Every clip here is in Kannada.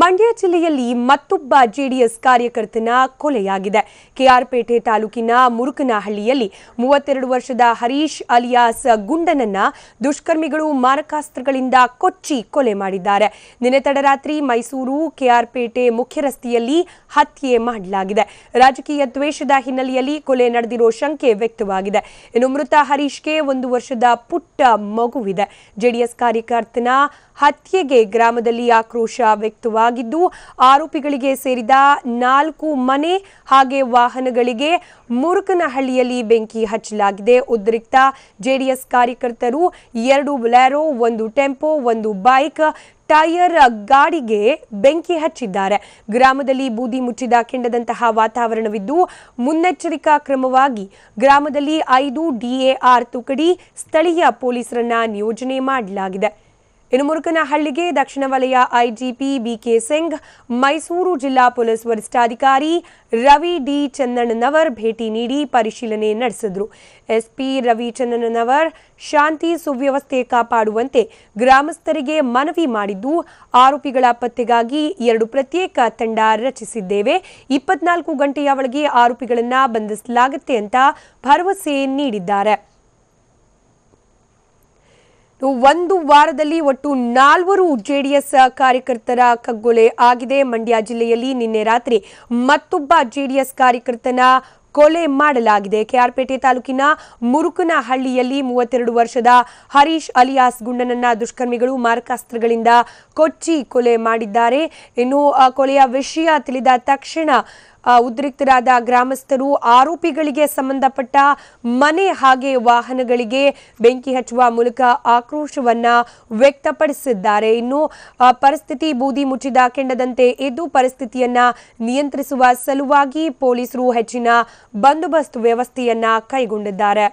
ಮಂಡ್ಯ ಜಿಲ್ಲೆಯಲ್ಲಿ ಮತ್ತೊಬ್ಬ ಜೆಡಿಎಸ್ ಕಾರ್ಯಕರ್ತನ ಕೊಲೆಯಾಗಿದೆ. ಕೆಆರ್ಪೇಟೆ ತಾಲೂಕಿನ ಮುರುಕನಹಳ್ಳಿಯಲ್ಲಿ 32 ವರ್ಷದ ಹರೀಶ್ ಅಲಿಯಾಸ್ ಗುಂಡನನ್ನ ದುಷ್ಕರ್ಮಿಗಳು ಮಾರಕಾಸ್ತ್ರಗಳಿಂದ ಕೊಚ್ಚಿ ಕೊಲೆ ಮಾಡಿದ್ದಾರೆ. ನಿನ್ನೆ ತಡರಾತ್ರಿ ಮೈಸೂರು ಕೆಆರ್ಪೇಟೆ ಮುಖ್ಯ ರಸ್ತೆಯಲ್ಲಿ ಹತ್ಯೆ ಮಾಡಲಾಗಿದೆ. ರಾಜಕೀಯ ದ್ವೇಷದ ಹಿನ್ನೆಲೆಯಲ್ಲಿ ಕೊಲೆ ನಡೆದಿರೋ ಶಂಕೆ ವ್ಯಕ್ತವಾಗಿದೆ. ಇನ್ನು ಮೃತ ಹರೀಶ್ಗೆ 1 ವರ್ಷದ ಪುಟ್ಟ ಮಗುವಿದೆ. ಜೆಡಿಎಸ್ ಕಾರ್ಯಕರ್ತನ ಹತ್ಯೆಗೆ ಗ್ರಾಮದಲ್ಲಿ ಆಕ್ರೋಶ ವ್ಯಕ್ತವಾಗಿದ್ದು, ಆರೋಪಿಗಳಿಗೆ ಸೇರಿದ 4 ಮನೆ ಹಾಗೆ ವಾಹನಗಳಿಗೆ ಮುರುಕನಹಳ್ಳಿಯಲ್ಲಿ ಬೆಂಕಿ ಹಚ್ಚಲಾಗಿದೆ. ಉದ್ರಿಕ್ತ ಜೆಡಿಎಸ್ ಕಾರ್ಯಕರ್ತರು 2 ಬೊಲೆರೋ, 1 ಟೆಂಪೋ, 1 ಬೈಕ್, ಟೈರ್ ಗಾಡಿಗೆ ಬೆಂಕಿ ಹಚ್ಚಿದ್ದಾರೆ. ಗ್ರಾಮದಲ್ಲಿ ಬೂದಿ ಮುಚ್ಚಿದ ಕೆಂಡದಂತಹ ವಾತಾವರಣವಿದ್ದು, ಮುನ್ನೆಚ್ಚರಿಕಾ ಕ್ರಮವಾಗಿ ಗ್ರಾಮದಲ್ಲಿ 5 ಡಿಎಆರ್ ತುಕಡಿ ಸ್ಥಳೀಯ ಪೊಲೀಸರನ್ನ ನಿಯೋಜನೆ ಮಾಡಲಾಗಿದೆ. ಇನ್ನು ಮುರುಕನಹಳ್ಳಿಗೆ ದಕ್ಷಿಣ ವಲಯ ಐಜಿಪಿ ಬಿಕೆ ಸಿಂಗ್, ಮೈಸೂರು ಜಿಲ್ಲಾ ಪೊಲೀಸ್ ವರಿಷ್ಠಾಧಿಕಾರಿ ರವಿ ಡಿ ಚನ್ನಣ್ಣನವರ್ ಭೇಟಿ ನೀಡಿ ಪರಿಶೀಲನೆ ನಡೆಸಿದರು. ಎಸ್ಪಿ ರವಿ ಚನ್ನಣ್ಣನವರ್ ಶಾಂತಿ ಸುವ್ಯವಸ್ಥೆ ಕಾಪಾಡುವಂತೆ ಗ್ರಾಮಸ್ಥರಿಗೆ ಮನವಿ ಮಾಡಿದ್ದು, ಆರೋಪಿಗಳ ಪತ್ತೆಗಾಗಿ 2 ಪ್ರತ್ಯೇಕ ತಂಡ ರಚಿಸಿದ್ದೇವೆ. 24 ಗಂಟೆಯ ಒಳಗೆ ಆರೋಪಿಗಳನ್ನು ಬಂಧಿಸಲಾಗುತ್ತೆ ಅಂತ ಭರವಸೆ ನೀಡಿದ್ದಾರೆ. 1 ವಾರದಲ್ಲಿ ಒಟ್ಟು 4 ಜೆಡಿಎಸ್ ಕಾರ್ಯಕರ್ತರ ಕಗ್ಗೊಲೆ ಆಗಿದೆ. ಮಂಡ್ಯ ಜಿಲ್ಲೆಯಲ್ಲಿ ನಿನ್ನೆ ರಾತ್ರಿ ಮತ್ತೊಬ್ಬ ಜೆಡಿಎಸ್ ಕಾರ್ಯಕರ್ತನ ಕೊಲೆ ಮಾಡಲಾಗಿದೆ. ಕೆಆರ್ಪೇಟೆ ತಾಲೂಕಿನ ಮುರುಕನಹಳ್ಳಿಯಲ್ಲಿ 32 ವರ್ಷದ ಹರೀಶ್ ಅಲಿಯಾಸ್ ಗುಂಡನನ್ನ ದುಷ್ಕರ್ಮಿಗಳು ಮಾರಕಾಸ್ತ್ರಗಳಿಂದ ಕೊಚ್ಚಿ ಕೊಲೆ ಮಾಡಿದ್ದಾರೆ. ಇನ್ನು ಕೊಲೆಯ ವಿಷಯ ತಿಳಿದ ತಕ್ಷಣ ಉದ್ರಿಕ್ತರಾದ ಗ್ರಾಮಸ್ಥರು ಆರೋಪಿಗಳಿಗೆ ಸಂಬಂಧಪಟ್ಟ ಮನೆ ಹಾಗೆ ವಾಹನಗಳಿಗೆ ಬೆಂಕಿ ಹಚ್ಚುವ ಮೂಲಕ ಆಕ್ರೋಶವನ್ನ ವ್ಯಕ್ತಪಡಿಸಿದ್ದಾರೆ. ಇನ್ನು ಪರಿಸ್ಥಿತಿ ಬೂದಿ ಮುಚ್ಚಿದ ಕೆಂಡದಂತೆ ಇದ್ದು, ಪರಿಸ್ಥಿತಿಯನ್ನ ನಿಯಂತ್ರಿಸುವ ಸಲುವಾಗಿ ಪೊಲೀಸರು ಹೆಚ್ಚಿನ ಬಂದೋಬಸ್ತ್ ವ್ಯವಸ್ಥೆಯನ್ನ ಕೈಗೊಂಡಿದ್ದಾರೆ.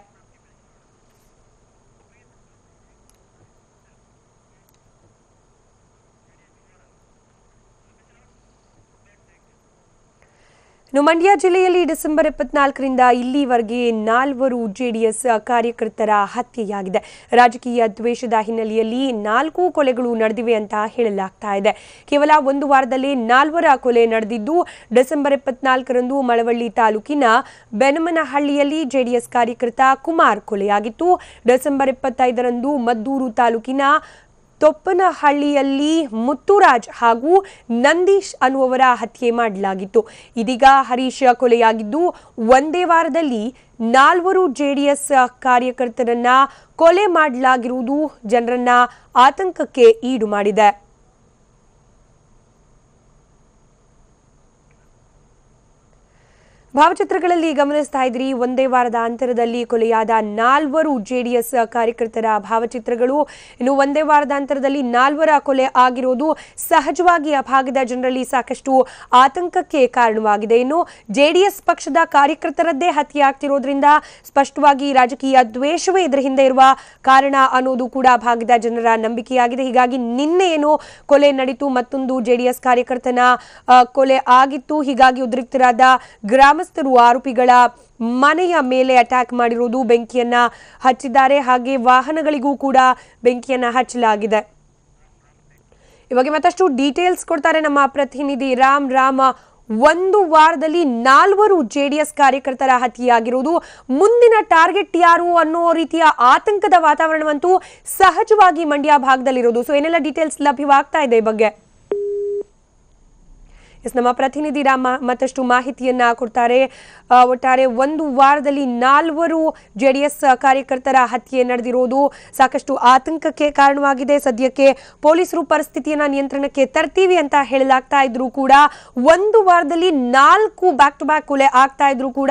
ಮಂಡ್ಯ ಜಿಲ್ಲೆಯಲ್ಲಿ ಡಿಸೆಂಬರ್ 24ರಿಂದ ಇಲ್ಲಿವರೆಗೆ 4 ಜೆಡಿಎಸ್ ಕಾರ್ಯಕರ್ತರ ಹತ್ಯೆಯಾಗಿದೆ. ರಾಜಕೀಯ ದ್ವೇಷದ ಹಿನ್ನೆಲೆಯಲ್ಲಿ 4 ಕೊಲೆಗಳು ನಡೆದಿವೆ ಅಂತ ಹೇಳಲಾಗ್ತಾ ಇದೆ. ಕೇವಲ 1 ವಾರದಲ್ಲಿ 4 ಕೊಲೆ ನಡೆದಿದ್ದು, ಡಿಸೆಂಬರ್ 24ರಂದು ಮಳವಳ್ಳಿ ತಾಲೂಕಿನ ಬೆನಮನಹಳ್ಳಿಯಲ್ಲಿ ಜೆಡಿಎಸ್ ಕಾರ್ಯಕರ್ತ ಕುಮಾರ್ ಕೊಲೆಯಾಗಿತ್ತು. ಡಿಸೆಂಬರ್ 25ರಂದು ಮದ್ದೂರು ತಾಲೂಕಿನ ತೊಪ್ಪನಹಳ್ಳಿಯಲ್ಲಿ ಮುತ್ತುರಾಜ್ ಹಾಗೂ ನಂದೀಶ್ ಅನ್ನುವರ ಹತ್ಯೆ ಮಾಡಲಾಗಿತ್ತು. ಇದೀಗ ಹರೀಶ್ ಕೊಲೆಯಾಗಿದ್ದು, ಒಂದೇ ವಾರದಲ್ಲಿ 4 ಜೆಡಿಎಸ್ ಕಾರ್ಯಕರ್ತರನ್ನ ಕೊಲೆ ಮಾಡಲಾಗಿರುವುದು ಜನರನ್ನ ಆತಂಕಕ್ಕೆ ಈಡು ಮಾಡಿದೆ. ಭಾವಚಿತ್ರಗಳಲ್ಲಿ ಗಮನಿಸ್ತಾ ಇದ್ರಿ, ಒಂದೇ ವಾರದ ಅಂತರದಲ್ಲಿ ಕೊಲೆಯಾದ 4 ಜೆಡಿಎಸ್ ಕಾರ್ಯಕರ್ತರ ಭಾವಚಿತ್ರಗಳು. ಇನ್ನು ಒಂದೇ ವಾರದ ಅಂತರದಲ್ಲಿ 4 ಕೊಲೆ ಆಗಿರೋದು ಸಹಜವಾಗಿ ಆ ಭಾಗದ ಜನರಲ್ಲಿ ಸಾಕಷ್ಟು ಆತಂಕಕ್ಕೆ ಕಾರಣವಾಗಿದೆ. ಇನ್ನು ಜೆಡಿಎಸ್ ಪಕ್ಷದ ಕಾರ್ಯಕರ್ತರದ್ದೇ ಹತ್ಯೆ ಆಗ್ತಿರೋದ್ರಿಂದ ಸ್ಪಷ್ಟವಾಗಿ ರಾಜಕೀಯ ದ್ವೇಷವೇ ಇದರ ಹಿಂದೆ ಇರುವ ಕಾರಣ ಅನ್ನೋದು ಕೂಡ ಭಾಗದ ಜನರ ನಂಬಿಕೆಯಾಗಿದೆ. ಹೀಗಾಗಿ ನಿನ್ನೆ ಏನು ಕೊಲೆ ನಡೀತು, ಮತ್ತೊಂದು ಜೆಡಿಎಸ್ ಕಾರ್ಯಕರ್ತನ ಕೊಲೆ ಆಗಿತ್ತು. ಹೀಗಾಗಿ ಉದ್ರಿಕ್ತರಾದ ಗ್ರಾಮಸ್ಥರು ಆರೋಪಿಗಳ ಮನೆಯ ಮೇಲೆ ಅಟ್ಯಾಕ್ ಮಾಡಿರುವುದು, ಬೆಂಕಿಯನ್ನ ಹಚ್ಚಿದ್ದಾರೆ. ಹಾಗೆ ವಾಹನಗಳಿಗೂ ಕೂಡ ಬೆಂಕಿಯನ್ನ ಹಚ್ಚಲಾಗಿದೆ. ಇವಾಗ ಮತ್ತಷ್ಟು ಡೀಟೇಲ್ಸ್ ಕೊಡ್ತಾರೆ ನಮ್ಮ ಪ್ರತಿನಿಧಿ ರಾಮ್. 1 ವಾರದಲ್ಲಿ 4 ಜೆಡಿಎಸ್ ಕಾರ್ಯಕರ್ತರ ಹತ್ಯೆಯಾಗಿರುವುದು, ಮುಂದಿನ ಟಾರ್ಗೆಟ್ ಯಾರು ಅನ್ನೋ ರೀತಿಯ ಆತಂಕದ ವಾತಾವರಣವಂತೂ ಸಹಜವಾಗಿ ಮಂಡ್ಯ ಭಾಗದಲ್ಲಿರೋದು. ಸೊ ಏನೆಲ್ಲ ಡೀಟೇಲ್ಸ್ ಲಭ್ಯವಾಗ್ತಾ ಇದೆ ಈ ಬಗ್ಗೆ? ನಮ್ಮ ಪ್ರತಿನಿಧಿ ರಾಮ ಮತ್ತಷ್ಟು ಮಾಹಿತಿಯನ್ನ ಕೊಡ್ತಾರೆ. ಒಟ್ಟಾರೆ 1 ವಾರದಲ್ಲಿ 4 ಜೆಡಿಎಸ್ ಕಾರ್ಯಕರ್ತರ ಹತ್ಯೆ ನಡೆದಿರೋದು ಸಾಕಷ್ಟು ಆತಂಕಕ್ಕೆ ಕಾರಣವಾಗಿದೆ. ಸದ್ಯಕ್ಕೆ ಪೊಲೀಸರು ಪರಿಸ್ಥಿತಿಯನ್ನ ನಿಯಂತ್ರಣಕ್ಕೆ ತರ್ತೀವಿ ಅಂತ ಹೇಳಲಾಗ್ತಾ ಇದ್ರು ಕೂಡ 1 ವಾರದಲ್ಲಿ 4 ಬ್ಯಾಕ್ ಟು ಬ್ಯಾಕ್ ಕೊಲೆ ಆಗ್ತಾ ಇದ್ರು ಕೂಡ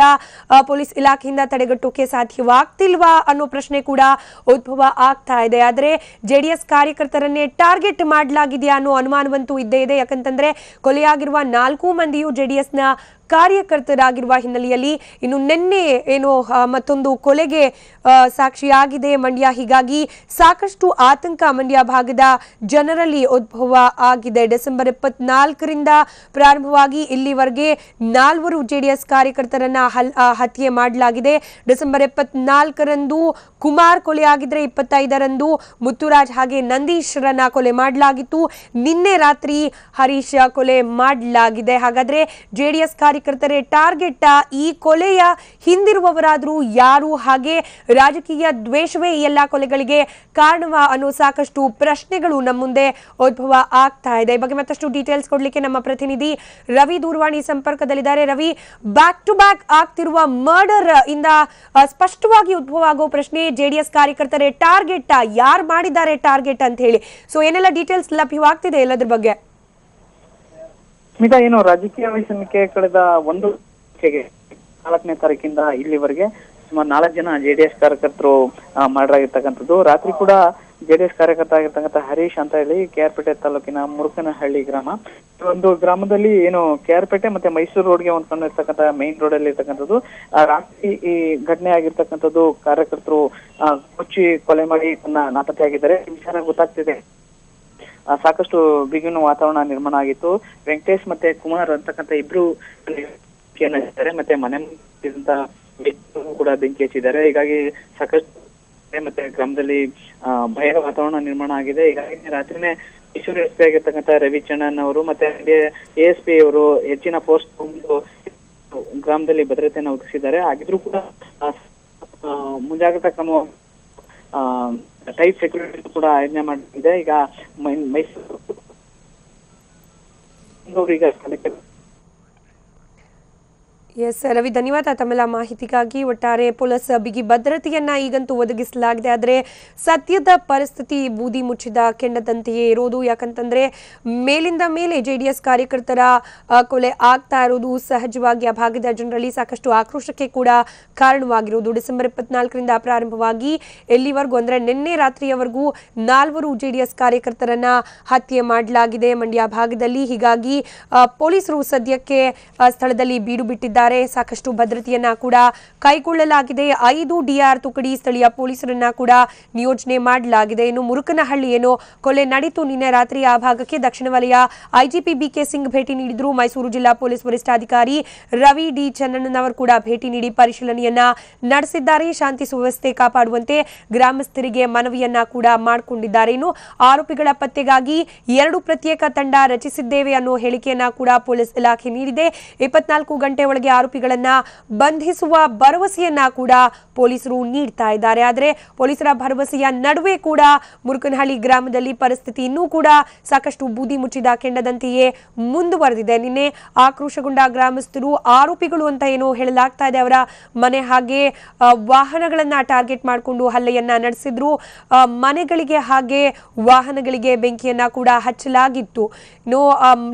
ಪೊಲೀಸ್ ಇಲಾಖೆಯಿಂದ ತಡೆಗಟ್ಟೋಕೆ ಸಾಧ್ಯವಾಗ್ತಿಲ್ವಾ ಅನ್ನೋ ಪ್ರಶ್ನೆ ಕೂಡ ಉದ್ಭವ ಆಗ್ತಾ ಇದೆ. ಆದರೆ ಜೆಡಿಎಸ್ ಕಾರ್ಯಕರ್ತರನ್ನೇ ಟಾರ್ಗೆಟ್ ಮಾಡಲಾಗಿದೆಯಾ ಅನ್ನೋ ಅನುಮಾನವಂತೂ ಇದ್ದೇ ಇದೆ. ಯಾಕಂತಂದ್ರೆ ಕೊಲೆಯಾಗಿರುವ 4 ಮಂದಿಯು ಜೆಡಿಎಸ್ನ ಕಾರ್ಯಕರ್ತರಾಗಿರುವ ಹಿನ್ನೆಲೆಯಲ್ಲಿ ಇನ್ನು ನಿನ್ನೆ ಏನು ಮತ್ತೊಂದು ಕೊಲೆಗೆ ಸಾಕ್ಷಿಯಾಗಿದೆ ಮಂಡ್ಯ. ಹೀಗಾಗಿ ಸಾಕಷ್ಟು ಆತಂಕ ಮಂಡ್ಯ ಭಾಗದ ಜನರಲ್ಲಿ ಉದ್ಭವ ಆಗಿದೆ. ಡಿಸೆಂಬರ್ 24ರಿಂದ ಪ್ರಾರಂಭವಾಗಿ ಇಲ್ಲಿವರೆಗೆ 4 ಜೆಡಿಎಸ್ ಕಾರ್ಯಕರ್ತರನ್ನ ಹತ್ಯೆ ಮಾಡಲಾಗಿದೆ. ಡಿಸೆಂಬರ್ 24ರಂದು ಕುಮಾರ್ ಕೊಲೆ ಆಗಿದ್ರೆ 25ರಂದು ಮುತ್ತುರಾಜ್ ಹಾಗೆ ನಂದೀಶ್ರನ್ನ ಕೊಲೆ ಮಾಡಲಾಗಿತ್ತು. ನಿನ್ನೆ ರಾತ್ರಿ ಹರೀಶ್ ಕೊಲೆ ಮಾಡಲಾಗಿದೆ. ಹಾಗಾದ್ರೆ ಜೆಡಿಎಸ್ ಕಾರ್ಯಕರ್ತರೇ ಟಾರ್ಗೆಟ್ ಈ ಕೊಲೆಯ ಹಿಂದಿರುವವರಾದರೂ ಯಾರು, ಹಾಗೆ ರಾಜಕೀಯ ದ್ವೇಷವೇ ಈ ಎಲ್ಲಾ ಕೊಲೆಗಳಿಗೆ ಕಾರಣವಾ ಅನ್ನೋ ಸಾಕಷ್ಟು ಪ್ರಶ್ನೆಗಳು ನಮ್ಮ ಮುಂದೆ ಉದ್ಭವ ಆಗ್ತಾ ಇದೆ. ಈ ಬಗ್ಗೆ ಮತ್ತಷ್ಟು ಡೀಟೇಲ್ಸ್ ಕೊಡ್ಲಿಕ್ಕೆ ನಮ್ಮ ಪ್ರತಿನಿಧಿ ರವಿ ದೂರವಾಣಿ ಸಂಪರ್ಕದಲ್ಲಿದ್ದಾರೆ. ರವಿ, ಬ್ಯಾಕ್ ಟು ಬ್ಯಾಕ್ ಆಗ್ತಿರುವ ಮರ್ಡರ್ ಇಂದ ಸ್ಪಷ್ಟವಾಗಿ ಉದ್ಭವ ಆಗೋ ಪ್ರಶ್ನೆ, ಜೆಡಿಎಸ್ ಕಾರ್ಯಕರ್ತರೇ ಟಾರ್ಗೆಟ್, ಯಾರು ಮಾಡಿದ್ದಾರೆ ಟಾರ್ಗೆಟ್ ಅಂತ ಹೇಳಿ. ಸೊ ಏನೆಲ್ಲ ಡೀಟೇಲ್ಸ್ ಲಭ್ಯವಾಗ್ತಿದೆ ಎಲ್ಲದ್ರ ಬಗ್ಗೆ? ಸ್ಮಿತಾ, ಏನು ರಾಜಕೀಯ ವೈಷಮ್ಯಕ್ಕೆ ಕಳೆದ 4ನೇ ತಾರೀಕಿಂದ ಇಲ್ಲಿವರೆಗೆ ಸುಮಾರು 4 ಜನ ಜೆಡಿಎಸ್ ಕಾರ್ಯಕರ್ತರು ಮಾಡಲಾಗಿರ್ತಕ್ಕಂಥದ್ದು. ರಾತ್ರಿ ಕೂಡ ಜೆಡಿಎಸ್ ಕಾರ್ಯಕರ್ತ ಆಗಿರ್ತಕ್ಕಂಥ ಹರೀಶ್ ಅಂತ ಹೇಳಿ ಕೆಆರ್ಪೇಟೆ ತಾಲೂಕಿನ ಮುರುಕನಹಳ್ಳಿ ಗ್ರಾಮ, ಒಂದು ಗ್ರಾಮದಲ್ಲಿ ಏನು ಕೆಆರ್ಪೇಟೆ ಮತ್ತೆ ಮೈಸೂರು ರೋಡ್ಗೆ ಹೊಂದ್ಕೊಂಡಿರ್ತಕ್ಕಂಥ ಮೇನ್ ರೋಡ್ ಅಲ್ಲಿ ಇರ್ತಕ್ಕಂಥದ್ದು. ರಾತ್ರಿ ಈ ಘಟನೆ ಆಗಿರ್ತಕ್ಕಂಥದ್ದು ಕಾರ್ಯಕರ್ತರು ಕೊಚ್ಚಿ ಕೊಲೆ ಮಾಡಿ ನಾಪತ್ತೆ ಆಗಿದ್ದಾರೆ. ವಿಚಾರ ಗೊತ್ತಾಗ್ತಿದೆ, ಸಾಕಷ್ಟು ಬಿಗುವಿನ ವಾತಾವರಣ ನಿರ್ಮಾಣ ಆಗಿತ್ತು. ವೆಂಕಟೇಶ್ ಮತ್ತೆ ಕುಮಾರ್ ಅಂತಕ್ಕಂಥ ಇಬ್ರು ಮತ್ತೆ ಮನೆ ಕೂಡ ಬೆಂಕಿ ಹಚ್ಚಿದ್ದಾರೆ. ಹೀಗಾಗಿ ಸಾಕಷ್ಟು ಮತ್ತೆ ಗ್ರಾಮದಲ್ಲಿ ಭಯದ ವಾತಾವರಣ ನಿರ್ಮಾಣ ಆಗಿದೆ. ಹೀಗಾಗಿ ರಾತ್ರಿನೇ ಮೈಸೂರು ಎಸ್ಪಿ ಆಗಿರ್ತಕ್ಕಂಥ ರವಿಚಂದ್ರನ್ ಅವರು ಮತ್ತೆ ASP ಅವರು ಹೆಚ್ಚಿನ ಫೋರ್ಸ್ ಗ್ರಾಮದಲ್ಲಿ ಭದ್ರತೆಯನ್ನು ಒದಗಿಸಿದ್ದಾರೆ. ಆಗಿದ್ರೂ ಕೂಡ ಮುಂಜಾಗ್ರತಾ ಕ್ರಮ ಟೈಟ್ ಸೆಕ್ಯೂರಿಟಿ ಕೂಡ ಆಯೋಜನೆ ಮಾಡಿದೆ. ಈಗ ಮೈಸೂರು ಈಗ ಎಸ್ ರವಿ, ಧನ್ಯವಾದ ತಮ್ಮೆಲ್ಲ ಮಾಹಿತಿಗಾಗಿ. ಒಟ್ಟಾರೆ ಪೊಲೀಸ್ ಬಿಗಿ ಭದ್ರತೆಯನ್ನ ಈಗಂತೂ ಒದಗಿಸಲಾಗಿದೆ. ಆದರೆ ಸದ್ಯದ ಪರಿಸ್ಥಿತಿ ಬೂದಿ ಮುಚ್ಚಿದ ಕೆಂಡದಂತೆಯೇ ಇರೋದು. ಯಾಕಂತಂದ್ರೆ ಮೇಲಿಂದ ಮೇಲೆ ಜೆಡಿಎಸ್ ಕಾರ್ಯಕರ್ತರ ಕೊಲೆ ಆಗ್ತಾ ಇರೋದು ಸಹಜವಾಗಿ ಆ ಭಾಗದ ಜನರಲ್ಲಿ ಸಾಕಷ್ಟು ಆಕ್ರೋಶಕ್ಕೆ ಕೂಡ ಕಾರಣವಾಗಿರೋದು. ಡಿಸೆಂಬರ್ 24ರಿಂದ ಪ್ರಾರಂಭವಾಗಿ ಎಲ್ಲಿವರೆಗೂ ಅಂದ್ರೆ ನಿನ್ನೆ ರಾತ್ರಿಯವರೆಗೂ 4 ಜೆಡಿಎಸ್ ಕಾರ್ಯಕರ್ತರನ್ನ ಹತ್ಯೆ ಮಾಡಲಾಗಿದೆ ಮಂಡ್ಯ ಭಾಗದಲ್ಲಿ. ಹೀಗಾಗಿ ಪೊಲೀಸರು ಸದ್ಯಕ್ಕೆ ಸ್ಥಳದಲ್ಲಿ ಬೀಡು ಬಿಟ್ಟಿದ್ದಾರೆ. ಸಾಕಷ್ಟು ಭದ್ರತೆಯನ್ನ ಕೂಡ ಕೈಗೊಳ್ಳಲಾಗಿದೆ. 5 DR ತುಕಡಿ ಸ್ಥಳೀಯ ಪೊಲೀಸರನ್ನ ಕೂಡ ನಿಯೋಜನೆ ಮಾಡಲಾಗಿದೆ. ಇನ್ನು ಮುರುಕನಹಳ್ಳಿ ಏನೋ ಕೊಲೆ ನಡೆಯಿತು ನಿನ್ನೆ ರಾತ್ರಿ, ಆ ಭಾಗಕ್ಕೆ ದಕ್ಷಿಣ ವಲಯ IGP BK ಸಿಂಗ್ ಭೇಟಿ ನೀಡಿದ್ರು. ಮೈಸೂರು ಜಿಲ್ಲಾ ಪೊಲೀಸ್ ವರಿಷ್ಠಾಧಿಕಾರಿ ರವಿ ಡಿ ಚನ್ನಣ್ಣನ್ ಅವರು ಕೂಡ ಭೇಟಿ ನೀಡಿ ಪರಿಶೀಲನೆಯನ್ನ ನಡೆಸಿದ್ದಾರೆ. ಶಾಂತಿ ಸುವ್ಯವಸ್ಥೆ ಕಾಪಾಡುವಂತೆ ಗ್ರಾಮಸ್ಥರಿಗೆ ಮನವಿಯನ್ನ ಕೂಡ ಮಾಡಿಕೊಂಡಿದ್ದಾರೆ. ಇನ್ನು ಆರೋಪಿಗಳ ಪತ್ತೆಗಾಗಿ 2 ಪ್ರತ್ಯೇಕ ತಂಡ ರಚಿಸಿದ್ದೇವೆ ಅನ್ನೋ ಹೇಳಿಕೆಯನ್ನ ಕೂಡ ಪೊಲೀಸ್ ಇಲಾಖೆ ನೀಡಿದೆ. 24 ಗಂಟೆ ಒಳಗೆ ಆರೋಪಿಗಳನ್ನ ಬಂಧಿಸುವ ಭರವಸೆಯನ್ನ ಕೂಡ ಪೊಲೀಸರು ನೀಡ್ತಾ ಇದ್ದಾರೆ. ಆದರೆ ಪೊಲೀಸರ ಭರವಸೆಯ ನಡುವೆ ಕೂಡ ಮುರುಕನಹಳ್ಳಿ ಗ್ರಾಮದಲ್ಲಿ ಪರಿಸ್ಥಿತಿ ಇನ್ನೂ ಕೂಡ ಸಾಕಷ್ಟು ಬೂದಿ ಮುಚ್ಚಿದ ಕೆಂಡದಂತೆಯೇ ಮುಂದುವರೆದಿದೆ. ನಿನ್ನೆ ಆಕ್ರೋಶಗೊಂಡ ಗ್ರಾಮಸ್ಥರು ಆರೋಪಿಗಳು ಅಂತ ಏನೋ ಹೇಳಲಾಗ್ತಾ ಇದೆ ಅವರ ಮನೆ ಹಾಗೆ ವಾಹನಗಳನ್ನ ಟಾರ್ಗೆಟ್ ಮಾಡಿಕೊಂಡು ಹಲ್ಲೆಯನ್ನ ನಡೆಸಿದ್ರು. ಮನೆಗಳಿಗೆ ಹಾಗೆ ವಾಹನಗಳಿಗೆ ಬೆಂಕಿಯನ್ನ ಕೂಡ ಹಚ್ಚಲಾಗಿತ್ತು. ಇನ್ನು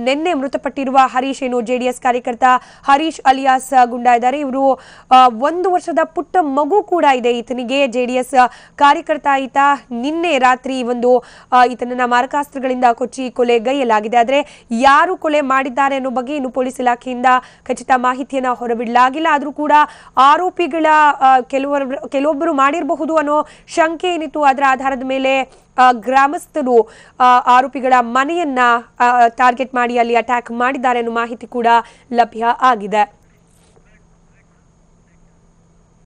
ನಿನ್ನೆ ಮೃತಪಟ್ಟಿರುವ ಹರೀಶ್ ಏನು ಜೆಡಿಎಸ್ ಕಾರ್ಯಕರ್ತ ಹರೀಶ್ ಅಲಿಯಾಸ್ ಗುಂಡಾ ಇದ್ದಾರೆ. ಇವರು 1 ವರ್ಷದ ಪುಟ್ಟ ಮಗು ಕೂಡ ಇದೆ ಈತನಿಗೆ. ಜೆಡಿಎಸ್ ಕಾರ್ಯಕರ್ತ ಈತ. ನಿನ್ನೆ ರಾತ್ರಿ ಈತನನ್ನ ಮಾರಕಾಸ್ತ್ರಗಳಿಂದ ಕೊಚ್ಚಿ ಕೊಲೆಗೈಯಲಾಗಿದೆ. ಆದರೆ ಯಾರು ಕೊಲೆ ಮಾಡಿದ್ದಾರೆ ಅನ್ನೋ ಬಗ್ಗೆ ಇನ್ನು ಪೊಲೀಸ್ ಇಲಾಖೆಯಿಂದ ಖಚಿತ ಮಾಹಿತಿಯನ್ನ ಹೊರಬಿಡಲಾಗಿಲ್ಲ. ಆದ್ರೂ ಕೂಡ ಆರೋಪಿಗಳ ಕೆಲವೊಬ್ಬರು ಮಾಡಿರಬಹುದು ಅನ್ನೋ ಶಂಕೆ ಏನಿತ್ತು, ಅದರ ಆಧಾರದ ಮೇಲೆ ಗ್ರಾಮಸ್ಥರು ಆರೋಪಿಗಳ ಮನೆಯನ್ನ ಟಾರ್ಗೆಟ್ ಮಾಡಿ ಅಲ್ಲಿ ಅಟ್ಯಾಕ್ ಮಾಡಿದ್ದಾರೆ ಅನ್ನೋ ಮಾಹಿತಿ ಕೂಡ ಲಭ್ಯ ಆಗಿದೆ.